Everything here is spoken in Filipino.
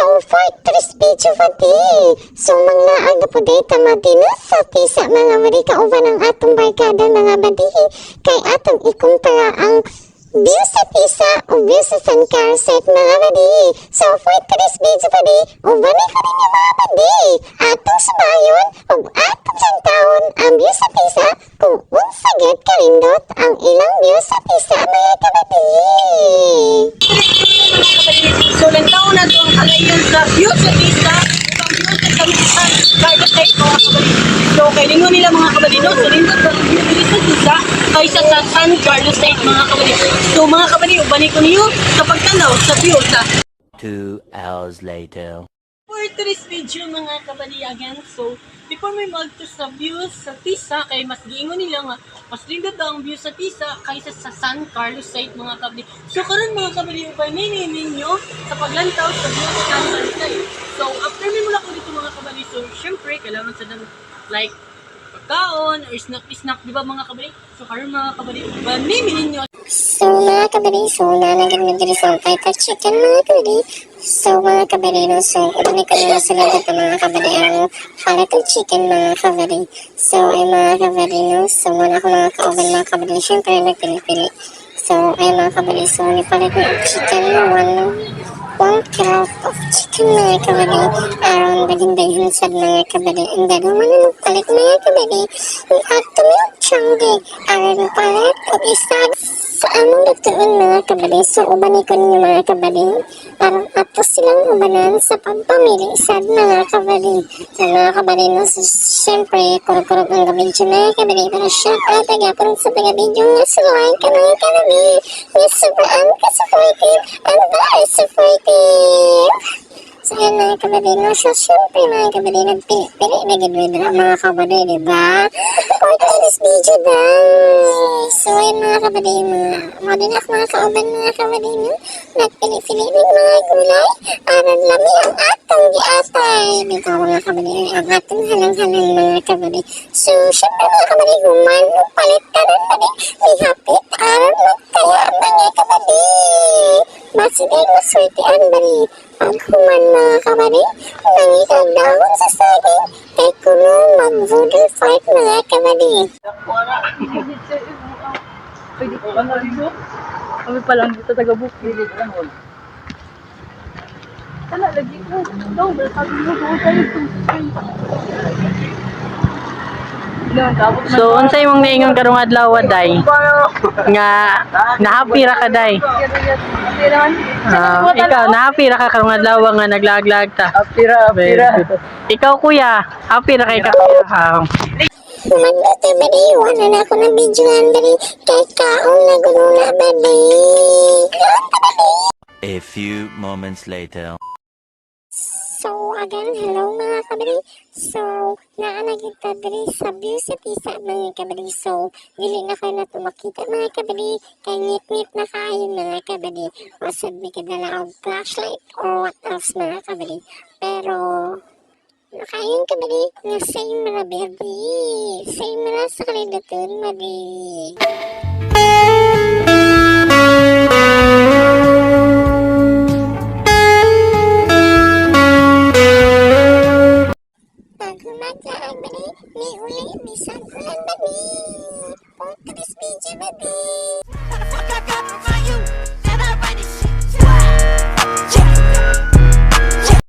So for today's video today, so manglaag na po dito madina sa tisa mga badi kauban ang atong barkada mga badi kay atong ikumpara ang view sa tisa o view sa San Carlos mga badi. So for today's video badi, ubanay ko rin yung mga badi atong subayon o atong santawon ang view sa tisa kung unsagad karindot ang ilang view sa tisa mga kabadi. So, nagtaon na ito ang kalayon sa view sa tisa, ang view sa San Carlos State, mga kabalino. So, kay lingo nila mga kabalino, so nindot ang view sa tisa kaysa sa San Carlos State, mga kabalino. So, mga kabalino, balik ko niyo sa pagtanaw sa view sa 2 hours later. for today's video mga kabali again. So, before may magto sa view sa Tisa, kay mas giingon nila nga, mas lindot daw ang view sa Tisa kaysa sa San Carlos State mga kabali. So, karon mga kabali, upay ninyo sa paglantaw sa view sa San Carlos State. So, after may mula ko dito mga kabali, so, syempre, kailangan sa dang, like, pagkaon or snack, di ba mga kabali? So, karon mga kabali, upay ninyo. So mga kabali, so nanagin mo diri sa fighter chicken mga kabali. So mga kabali, no, so ulit ko na sa lagot ng mga kabali ang fighter chicken mga kabali. So ay mga kabali, no, so wala ko mga kauban mga kabali, syempre nagpili-pili. So ay mga kabali, so nipalit ko yung chicken, one cup of chicken mga kabali, around baging sa mga kabali. And then naman palit mga kabali, at tumilok changi, around palit o isag sa among lutuin mga kabali. So ubanay ko ninyo mga kabali, parang ato silang ubanan sa pagpamili sad mga kabali. So mga kabali, no, so syempre kurog-kurog ang gabidyo mga kabali, pero shout out agapon sa taga-video nga sulayan ka mga kabali, nga sobrang ka-supportive and very supportive. So yan mga kabali, no, so syempre mga kabali, nagpili na gilwid mga kabali, diba? For today's video guys, so yan mga kabali, mga din ako mga kauban mga kabali, no, nagpili-pili ng mga gulay para lami ang atong giatay, bitaw mga kabali, ang atong halang-halang mga kabali. So syempre mga kabali, human palit ka rin ba may hapit aron magkaya mga kabali, basi din maswertean ba ni paghuman mga kabali, nangitag dahon sa saging kay kulong mag-voodoo fight mga kabali. Pwede ko ba dito? Kami pa lang dito taga-bukid. Tala, lagi ko. No, sabi mo ko tayo. So, unsay mong niingon karong adlaw day? Nga na-happy ra ka day. Ikaw na-happy ra ka karong adlaw nga naglag-lag ta. Happy ra. Ikaw kuya, happy ra kay ka kuya. Mandote ba di, wala na ako na videoan ba di, kay kaong nagulula ba di. A few moments later. So again, hello mga kabali. So, naanagita diri sa view sa tisa mga kabali. So, dili na kayo na tumakita mga kabali. Kay ngit-ngit na kayo mga kabali. Wasad may kadala og flashlight or what else mga kabali. Pero, nakayon kabali nga same na baby. Same na sa kalidatun mali.